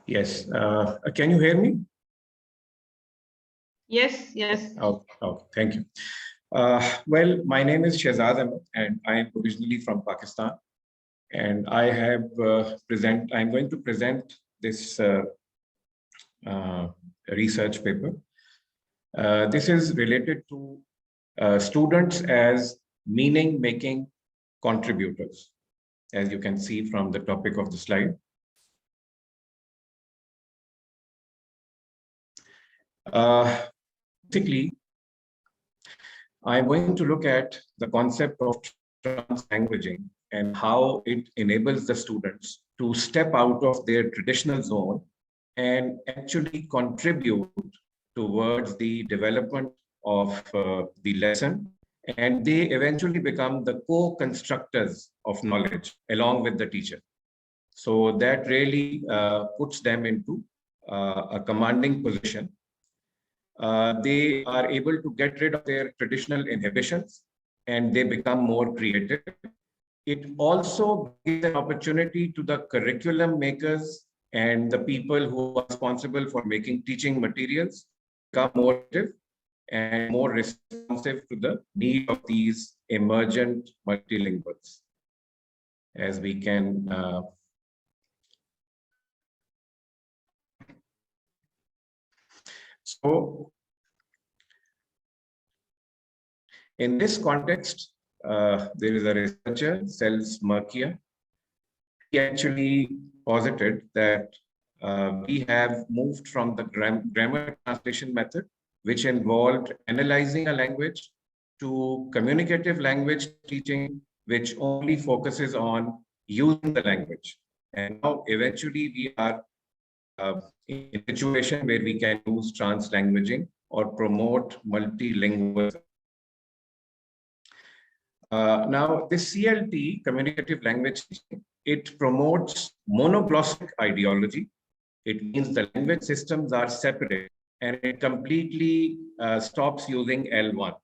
Yes. Can you hear me? Yes, yes. Oh, thank you. Well, my name is Shahzad Ahmad, and I am originally from Pakistan. And I have I'm going to present this research paper. This is related to students as meaning-making contributors, as you can see from the topic of the slide. Basically, I'm going to look at the concept of translanguaging and how it enables the students to step out of their traditional zone and actually contribute towards the development of the lesson. And they eventually become the co-constructors of knowledge along with the teacher. So that really puts them into a commanding position. They are able to get rid of their traditional inhibitions and they become more creative. It also gives an opportunity to the curriculum makers and the people who are responsible for making teaching materials become more active and more responsive to the need of these emergent multilinguals. As we can so in this context, there is a researcher, Cells Merkia. He actually posited that we have moved from the grammar translation method, which involved analyzing a language, to communicative language teaching, which only focuses on using the language. And now eventually we are in a situation where we can use translanguaging or promote multilingualism. Now, this CLT, Communicative Language Teaching, it promotes monoglossic ideology. It means the language systems are separate and it completely stops using L1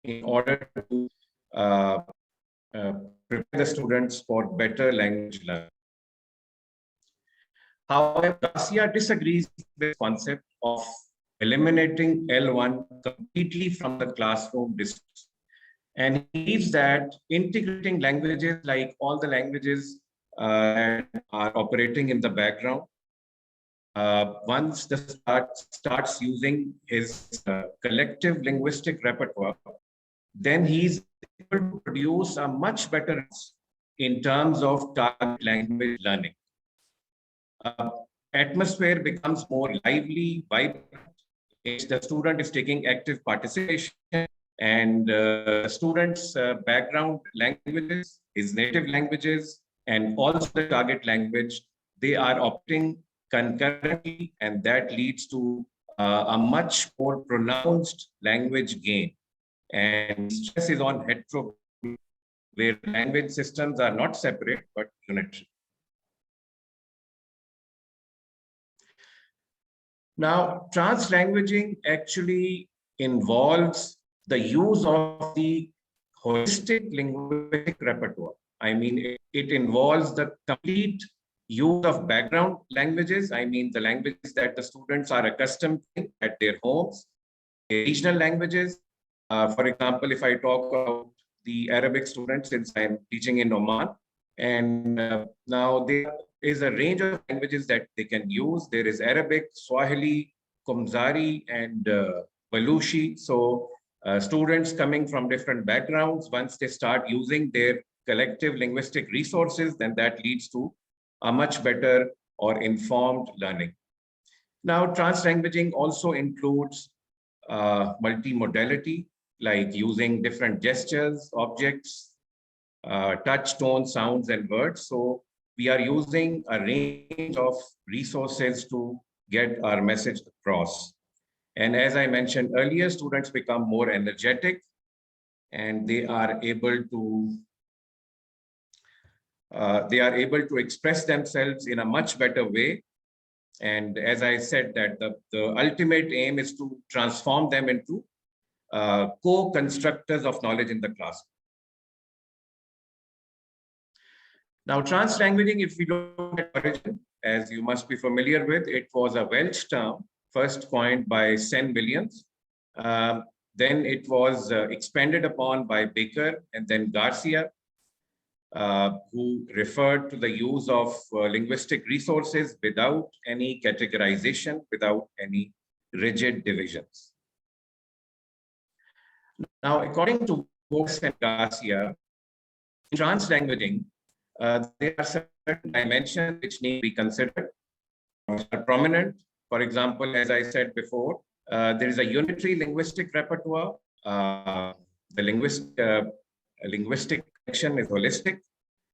in order to prepare the students for better language learning. However, Garcia disagrees with the concept of eliminating L1 completely from the classroom discourse. And he believes that integrating languages like all the languages that are operating in the background, once the starts using his collective linguistic repertoire, then he's able to produce a much better in terms of target language learning. Atmosphere becomes more lively, vibrant. The student is taking active participation, and students' background languages, his native languages, and also the target language, they are opting concurrently, and that leads to a much more pronounced language gain. And stress is on heterogeneity, where language systems are not separate but unitary. Now, translanguaging actually involves the use of the holistic linguistic repertoire. I mean, it involves the complete use of background languages. I mean, the languages that the students are accustomed to at their homes, regional languages. For example, if I talk about the Arabic students, since I'm teaching in Oman, and now there is a range of languages that they can use. There is Arabic, Swahili, Kumzari, and Baluchi. So students coming from different backgrounds, once they start using their collective linguistic resources, then that leads to a much better or informed learning. Now, translanguaging also includes multimodality, like using different gestures, objects, touch, tone, sounds, and words. So we are using a range of resources to get our message across. And as I mentioned earlier, students become more energetic and they are able to express themselves in a much better way. And as I said, that the ultimate aim is to transform them into co-constructors of knowledge in the classroom. Now, translanguaging, if we look at origin, as you must be familiar with, it was a Welsh term, first coined by Sen Williams. Then it was expanded upon by Baker and then Garcia, who referred to the use of linguistic resources without any categorization, without any rigid divisions. Now, according to Box and Garcia, in translanguaging, there are certain dimensions which need to be considered, are prominent. For example, as I said before, there is a unitary linguistic repertoire. The linguistic section is holistic.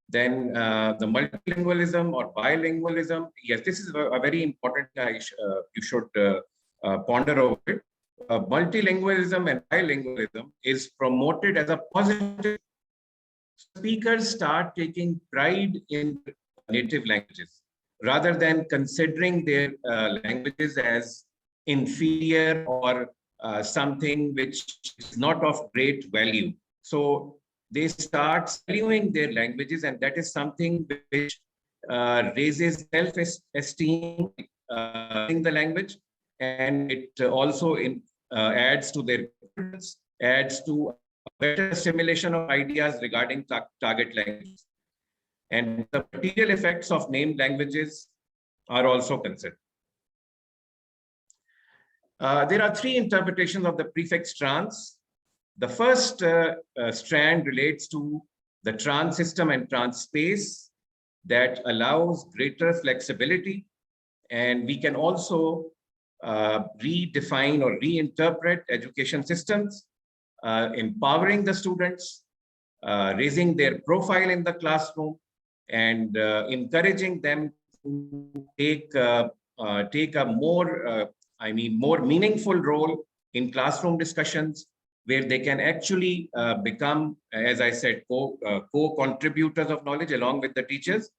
Then the multilingualism or bilingualism. Yes, this is a very important. You should ponder over it. Multilingualism and bilingualism is promoted as a positive. Speakers start taking pride in native languages rather than considering their languages as inferior or something which is not of great value. So they start valuing their languages, and that is something which raises self-esteem in the language, and it also adds to their confidence, adds to better assimilation of ideas regarding target languages. And the material effects of named languages are also considered. There are three interpretations of the prefix trans. The first strand relates to the trans system and trans space that allows greater flexibility. And we can also redefine or reinterpret education systems, empowering the students, raising their profile in the classroom, and encouraging them to take a more meaningful role in classroom discussions, where they can actually become, as I said, co-contributors of knowledge along with the teachers.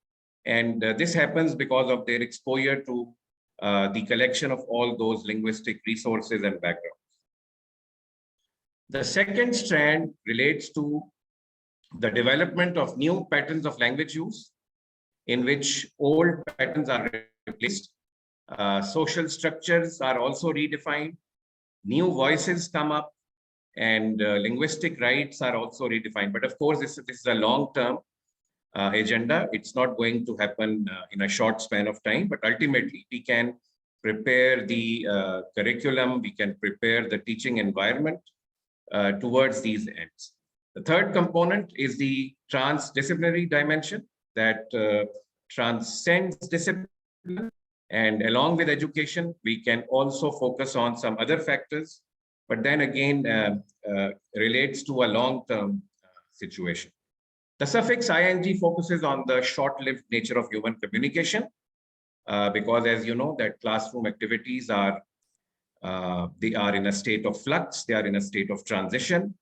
And this happens because of their exposure to the collection of all those linguistic resources and backgrounds. The second strand relates to the development of new patterns of language use, in which old patterns are replaced. Social structures are also redefined. New voices come up, and linguistic rights are also redefined. But of course, this is a long-term agenda. It's not going to happen in a short span of time, but ultimately we can prepare the curriculum, we can prepare the teaching environment towards these ends. The third component is the transdisciplinary dimension that transcends discipline, and along with education, we can also focus on some other factors, but then again relates to a long-term situation. The suffix ing focuses on the short-lived nature of human communication, because as you know, that classroom activities are they are in a state of flux, they are in a state of transition.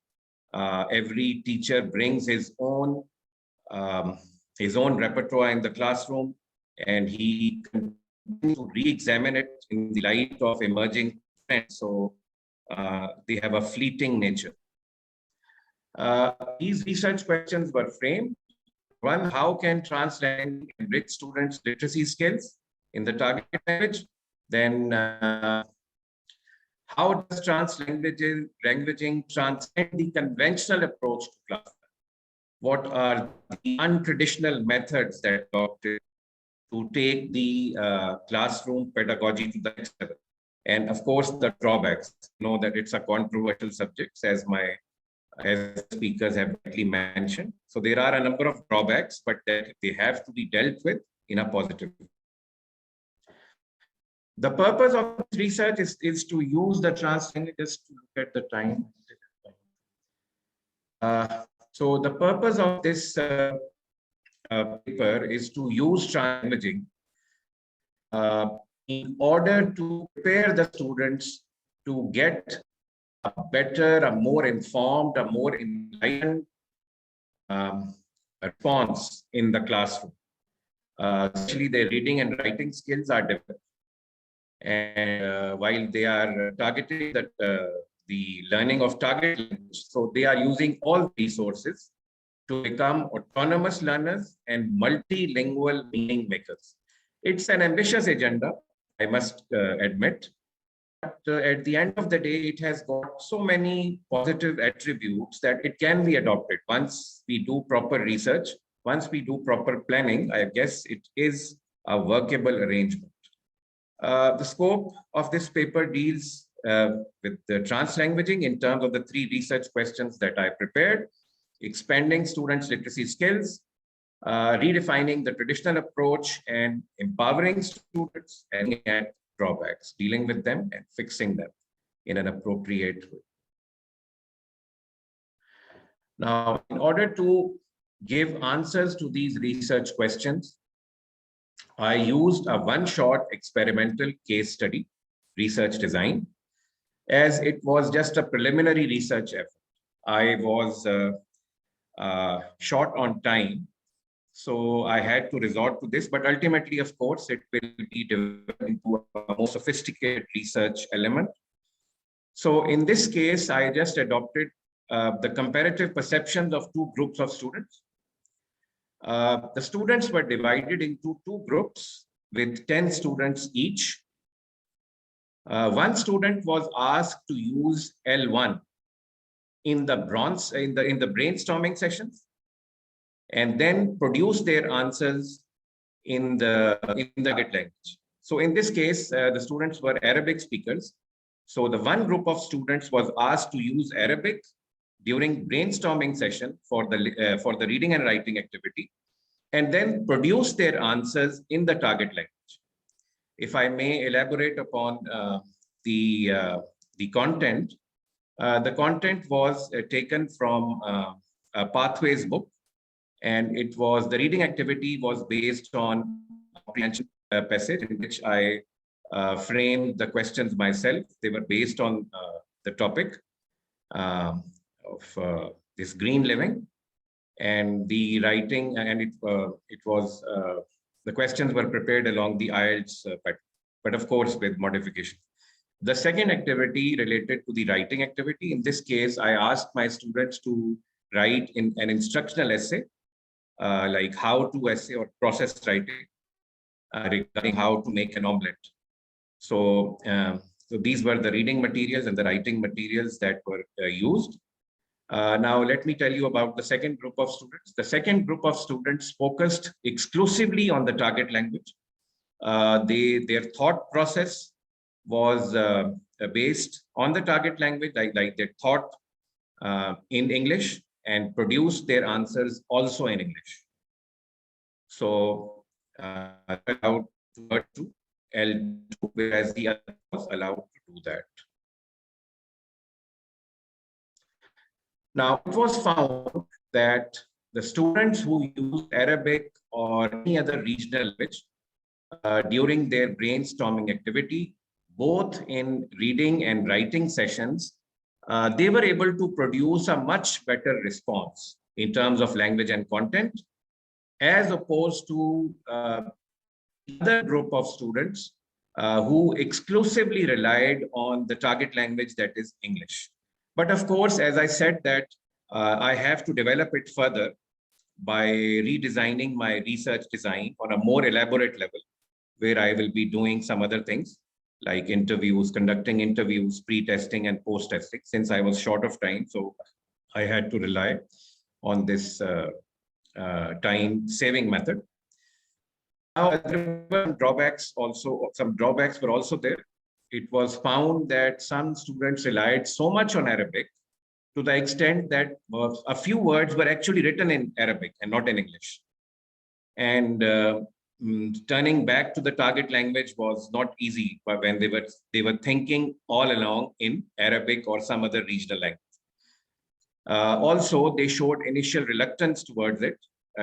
Every teacher brings his own repertoire in the classroom, and he continues to re-examine it in the light of emerging trends. So they have a fleeting nature. These research questions were framed. One, how can translanguaging enrich students' literacy skills in the target language? Then, how does translanguaging transcend the conventional approach to class? What are the untraditional methods that are adopted to take the classroom pedagogy to the next level? And of course, the drawbacks. You know that it's a controversial subject, as speakers have rightly mentioned. So there are a number of drawbacks, but that they have to be dealt with in a positive way. The purpose of this research is to use the translanguage, just to look at the time. So the purpose of this paper is to use translanguaging in order to prepare the students to get a better, a more informed, a more enlightened response in the classroom. Especially their reading and writing skills are developed. And while they are targeting the learning of target language, so they are using all resources to become autonomous learners and multilingual meaning makers. It's an ambitious agenda, I must admit. But at the end of the day, it has got so many positive attributes that it can be adopted once we do proper research, once we do proper planning. I guess it is a workable arrangement. The scope of this paper deals with the translanguaging in terms of the 3 research questions that I prepared: expanding students' literacy skills, redefining the traditional approach, and empowering students, and at drawbacks, dealing with them and fixing them in an appropriate way. Now, in order to give answers to these research questions, I used a one-shot experimental case study research design, as it was just a preliminary research effort. I was short on time, so I had to resort to this, but ultimately, of course, it will be developed into a more sophisticated research element. So in this case, I just adopted the comparative perceptions of 2 groups of students. The students were divided into 2 groups with 10 students each. One student was asked to use L1 in the brainstorming sessions, and then produce their answers in the target language. So in this case, the students were Arabic speakers. So the one group of students was asked to use Arabic during brainstorming session for the reading and writing activity, and then produce their answers in the target language. If I may elaborate upon the content, the content was taken from a Pathways book, and the reading activity was based on comprehension passage in which I framed the questions myself. They were based on the topic of this green living, and the writing, and it was the questions were prepared along the IELTS pattern, but of course with modification. The second activity related to the writing activity. In this case, I asked my students to write in an instructional essay, like how to essay or process writing regarding how to make an omelette. So, so these were the reading materials and the writing materials that were used. Now, let me tell you about the second group of students. The second group of students focused exclusively on the target language. Their thought process was based on the target language, like they thought in English and produced their answers also in English. So allowed to L2, whereas the other was allowed to do that. Now, it was found that the students who used Arabic or any other regional language during their brainstorming activity, both in reading and writing sessions, they were able to produce a much better response in terms of language and content, as opposed to another group of students who exclusively relied on the target language, that is English. But of course, as I said, that I have to develop it further by redesigning my research design on a more elaborate level, where I will be doing some other things like interviews, conducting interviews, pre-testing and post-testing, since I was short of time. So I had to rely on this time-saving method. Now, there were drawbacks also. Some drawbacks were also there. It was found that some students relied so much on Arabic to the extent that a few words were actually written in Arabic and not in English. And turning back to the target language was not easy when they were thinking all along in Arabic or some other regional language. Also, they showed initial reluctance towards it,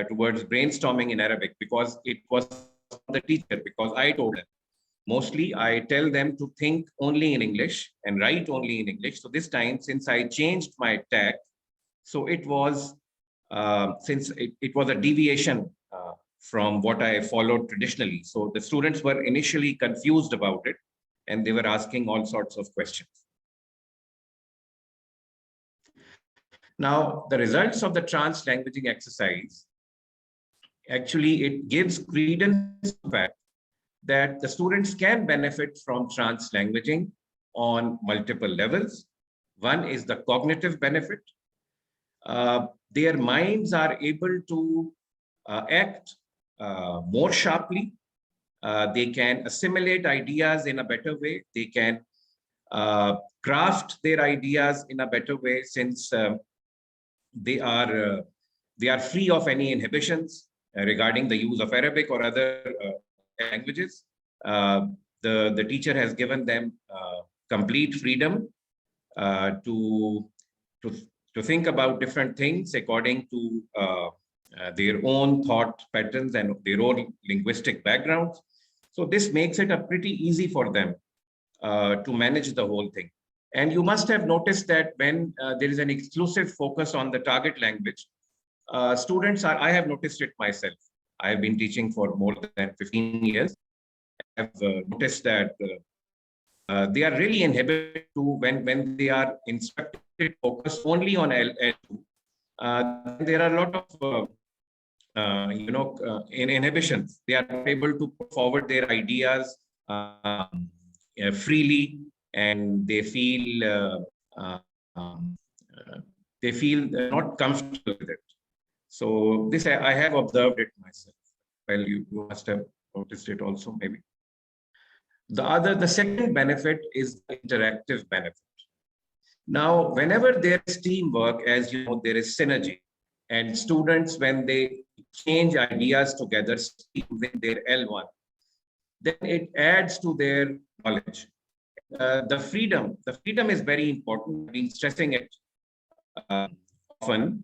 towards brainstorming in Arabic, because it was the teacher, because I told them. Mostly, I tell them to think only in English and write only in English. So this time, since I changed my tack, so it was, since it was a deviation from what I followed traditionally. So the students were initially confused about it, and they were asking all sorts of questions. Now, the results of the translanguaging exercise, actually, it gives credence to the fact that the students can benefit from translanguaging on multiple levels. One is the cognitive benefit. Their minds are able to act more sharply. They can assimilate ideas in a better way. They can craft their ideas in a better way, since they are free of any inhibitions regarding the use of Arabic or other languages. The teacher has given them complete freedom to think about different things according to their own thought patterns and their own linguistic backgrounds. So this makes it a pretty easy for them to manage the whole thing. And you must have noticed that when there is an exclusive focus on the target language, I have noticed it myself. I have been teaching for more than 15 years. I have noticed that they are really inhibited to when they are instructed to focus only on L2. There are a lot of inhibitions. They are not able to put forward their ideas freely, and they feel not comfortable with it. So this I have observed it myself. Well, you must have noticed it also, maybe. The second benefit is the interactive benefit. Now, whenever there is teamwork, as you know, there is synergy, and students, when they change ideas together within their L1, then it adds to their knowledge. The freedom is very important. I've been stressing it often.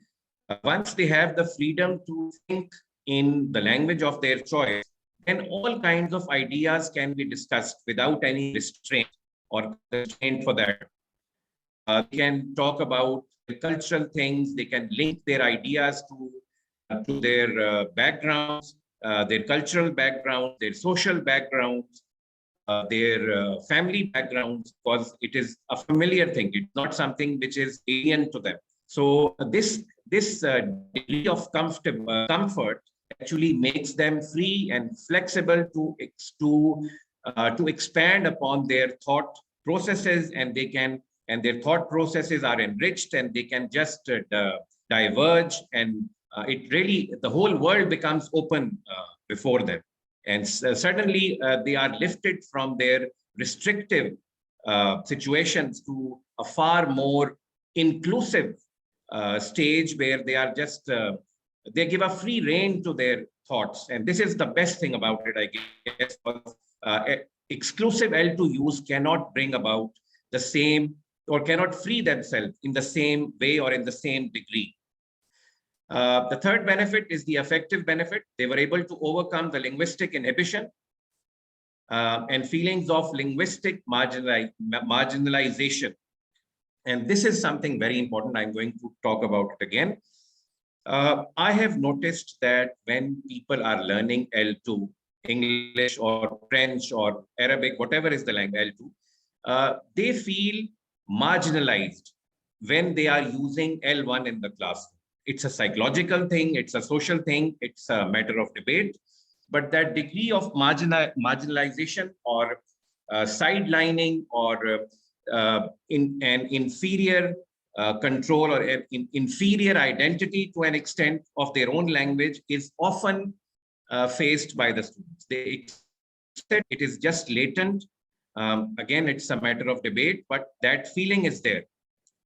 Once they have the freedom to think in the language of their choice, then all kinds of ideas can be discussed without any restraint or constraint for that. They can talk about the cultural things. They can link their ideas to their backgrounds, their cultural background, their social backgrounds, their family backgrounds, because it is a familiar thing. It's not something which is alien to them. So this degree of comfort actually makes them free and flexible to expand upon their thought processes, and their thought processes are enriched, and they can just diverge, and the whole world becomes open before them. And suddenly they are lifted from their restrictive situations to a far more inclusive stage, where they are just they give a free rein to their thoughts. And this is the best thing about it, I guess. Exclusive L2 use cannot bring about the same, or cannot free themselves in the same way or in the same degree. The third benefit is the affective benefit. They were able to overcome the linguistic inhibition and feelings of linguistic marginalization. And this is something very important. I'm going to talk about it again. I have noticed that when people are learning L2, English or French or Arabic, whatever is the language L2, they feel marginalized when they are using L1 in the classroom. It's a psychological thing, it's a social thing, it's a matter of debate. But that degree of marginalization or sidelining or in an inferior control or inferior identity to an extent of their own language is often faced by the students. They accept it is just latent. Again, it's a matter of debate, but that feeling is there.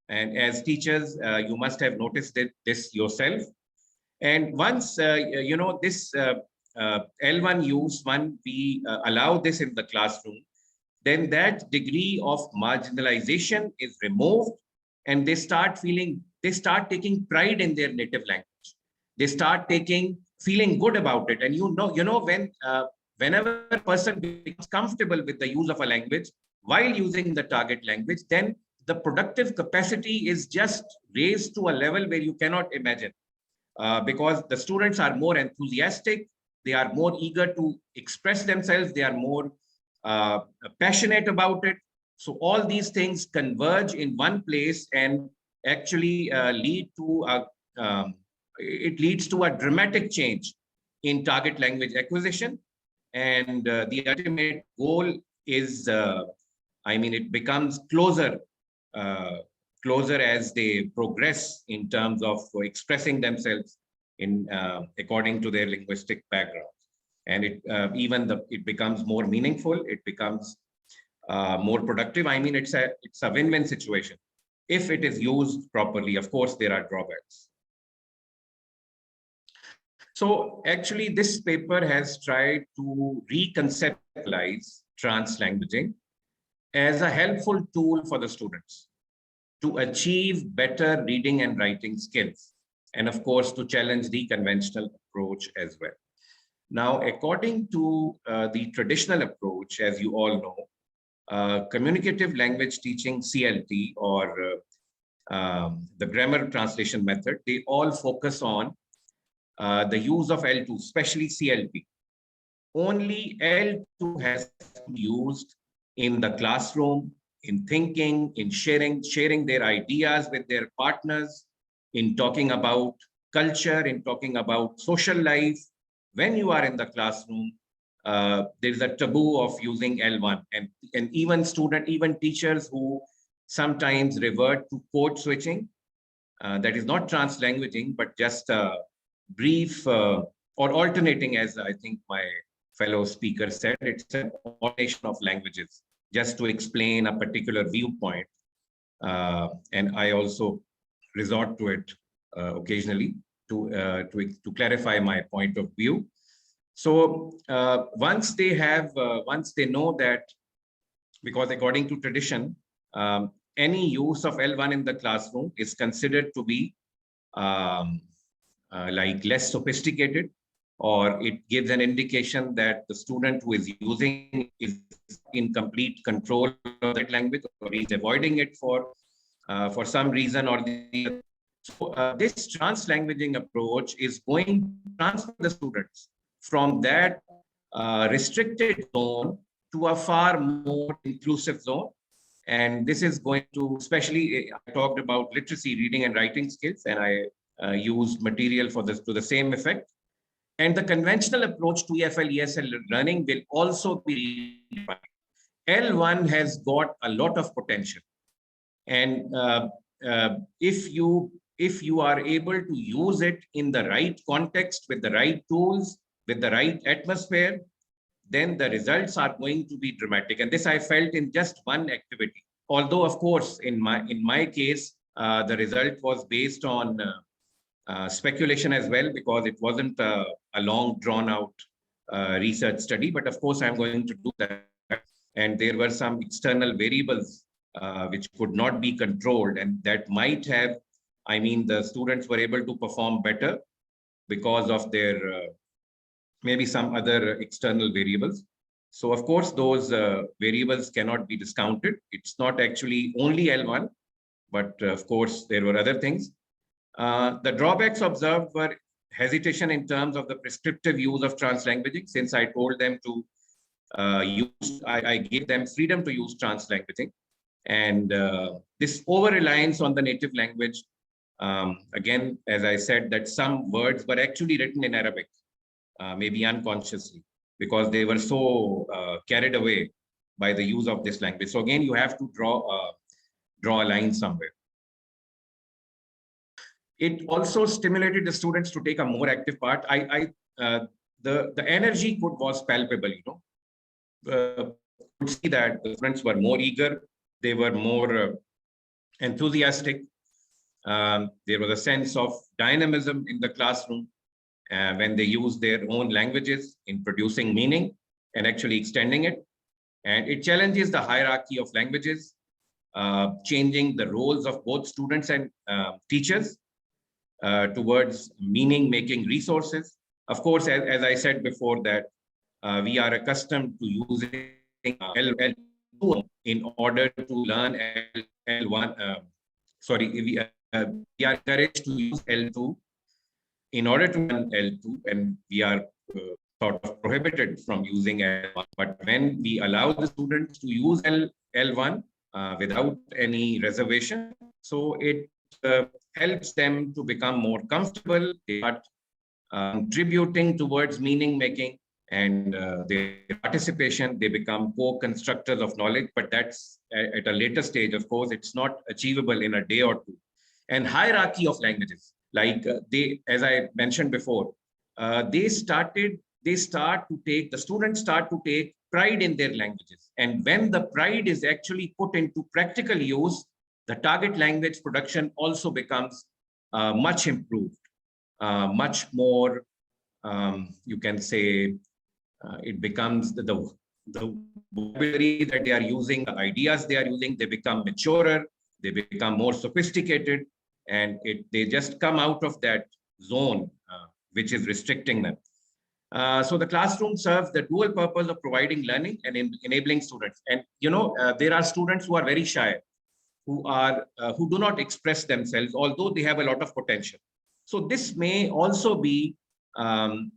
And as teachers, you must have noticed this yourself. And once, this L1 use, when we allow this in the classroom, then that degree of marginalization is removed, and they start taking pride in their native language. They start feeling good about it. And whenever a person becomes comfortable with the use of a language while using the target language, then the productive capacity is just raised to a level where you cannot imagine, because the students are more enthusiastic, they are more eager to express themselves, they are more passionate about it. So all these things converge in one place and actually leads to a dramatic change in target language acquisition. and the ultimate goal is, it becomes closer, as they progress in terms of expressing themselves in according to their linguistic background. And it becomes more meaningful. It becomes more productive. It's a win-win situation if it is used properly. Of course, there are drawbacks. So actually, this paper has tried to reconceptualize translanguaging as a helpful tool for the students to achieve better reading and writing skills, and of course, to challenge the conventional approach as well. Now, according to the traditional approach, as you all know, communicative language teaching, CLT, or the grammar translation method, they all focus on the use of L2, especially CLT. Only L2 has been used in the classroom, in thinking, in sharing their ideas with their partners, in talking about culture, in talking about social life. When you are in the classroom, there's a taboo of using L1, and even teachers who sometimes revert to code switching. That is not translanguaging, but just a brief or alternating, as I think my fellow speaker said, it's an alternation of languages just to explain a particular viewpoint. And I also resort to it occasionally to clarify my point of view. So once they know that, because according to tradition, any use of L1 in the classroom is considered to be like less sophisticated, or it gives an indication that the student who is using is in complete control of that language, or is avoiding it for some reason or the other. So this translanguaging approach is going to transfer the students from that restricted zone to a far more inclusive zone. And this is going to, especially, I talked about literacy, reading and writing skills, and I used material for this to the same effect. And the conventional approach to EFL, ESL learning will also be redefined. L1 has got a lot of potential. And if you are able to use it in the right context, with the right tools, with the right atmosphere, then the results are going to be dramatic. And this I felt in just one activity. Although, of course, in my case, the result was based on speculation as well, because it wasn't a long drawn out research study. But of course, I'm going to do that. And there were some external variables which could not be controlled, and that might have, the students were able to perform better because of their maybe some other external variables. So of course, those variables cannot be discounted. It's not actually only L1, but of course, there were other things. The drawbacks observed were hesitation in terms of the prescriptive use of translanguaging. Since I told them to I gave them freedom to use translanguaging. And this over-reliance on the native language, again, as I said, that some words were actually written in Arabic, maybe unconsciously, because they were so carried away by the use of this language. So again, you have to draw a line somewhere. It also stimulated the students to take a more active part. The energy was palpable, could see that the students were more eager, they were more enthusiastic. There was a sense of dynamism in the classroom when they used their own languages in producing meaning and actually extending it. And it challenges the hierarchy of languages, changing the roles of both students and teachers towards meaning-making resources. Of course, as I said before, that we are accustomed to using L2 in order to learn L1. We are encouraged to use L2 in order to learn L2, and we are sort of prohibited from using L1. But when we allow the students to use L1 without any reservation, so it helps them to become more comfortable. They are contributing towards meaning making. and their participation, they become co-constructors of knowledge, but that's at a later stage. Of course, it's not achievable in a day or two. And hierarchy of languages, like as I mentioned before, the students start to take pride in their languages. And when the pride is actually put into practical use, the target language production also becomes much improved, much more, you can say, it becomes the vocabulary that they are using, the ideas they are using, they become maturer, they become more sophisticated, and they just come out of that zone which is restricting them. So the classroom serves the dual purpose of providing learning and enabling students. And there are students who are very shy, who do not express themselves, although they have a lot of potential. So this may also be a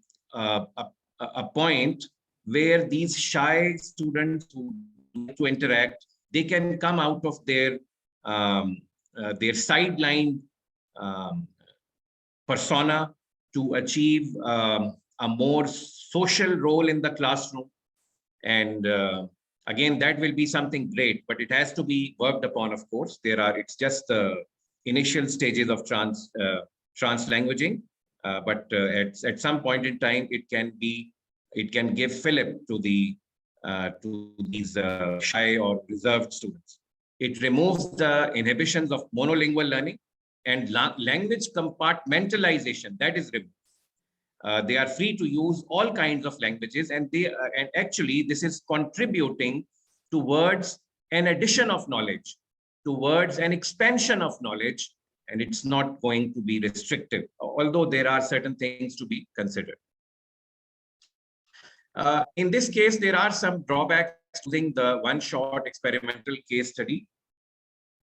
point where these shy students who like to interact, they can come out of their sideline persona to achieve a more social role in the classroom. And again, that will be something great, but it has to be worked upon, of course. It's just the initial stages of translanguaging, but at some point in time, it can give fillip to these shy or reserved students. It removes the inhibitions of monolingual learning and language compartmentalization that is removed. They are free to use all kinds of languages, and actually this is contributing towards an addition of knowledge, towards an expansion of knowledge, and it's not going to be restrictive, although there are certain things to be considered. In this case, there are some drawbacks to using the one-shot experimental case study.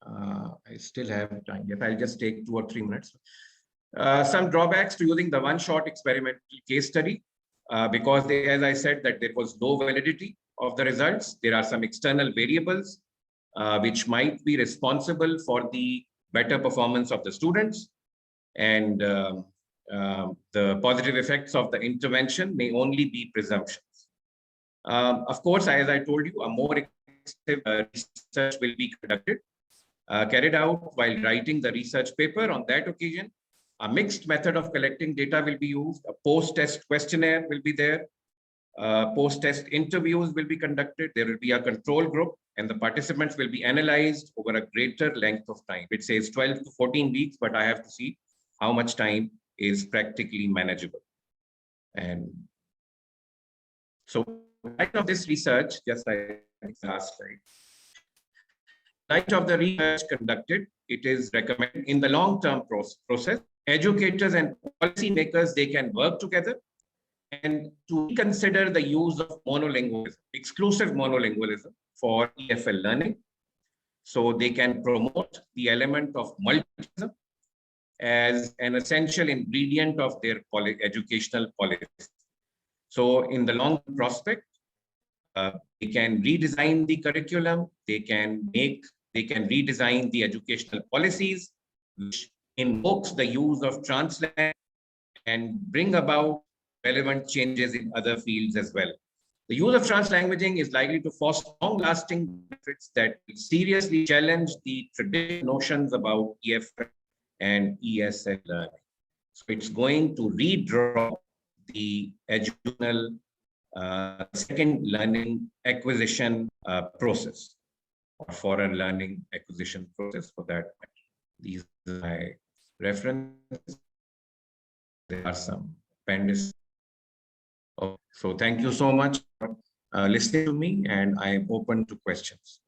I still have time. Yes, I'll just take 2 or 3 minutes. Some drawbacks to using the one-shot experimental case study, because as I said, that there was low validity of the results. There are some external variables which might be responsible for the better performance of the students, and the positive effects of the intervention may only be presumptions. Of course, as I told you, a more extensive research will be carried out while writing the research paper. On that occasion, a mixed method of collecting data will be used. A post-test questionnaire will be there. Post-test interviews will be conducted. There will be a control group, and the participants will be analyzed over a greater length of time. It says 12 to 14 weeks, but I have to see how much time is practically manageable. And so, light of this research, just like last slide, light of the research conducted, it is recommended in the long-term process, educators and policymakers, they can work together and to reconsider the use of monolingualism, exclusive monolingualism for EFL learning. So they can promote the element of multilingualism as an essential ingredient of their educational policies. So in the long prospect, they can redesign the curriculum, they can redesign the educational policies, which invokes the use of translanguaging and bring about relevant changes in other fields as well. The use of translanguaging is likely to foster long-lasting benefits that seriously challenge the traditional notions about EFL and ESL learning. So it's going to redraw the educational second learning acquisition process, or foreign learning acquisition process for that. These are my references. There are some appendices. So thank you so much for listening to me, and I am open to questions.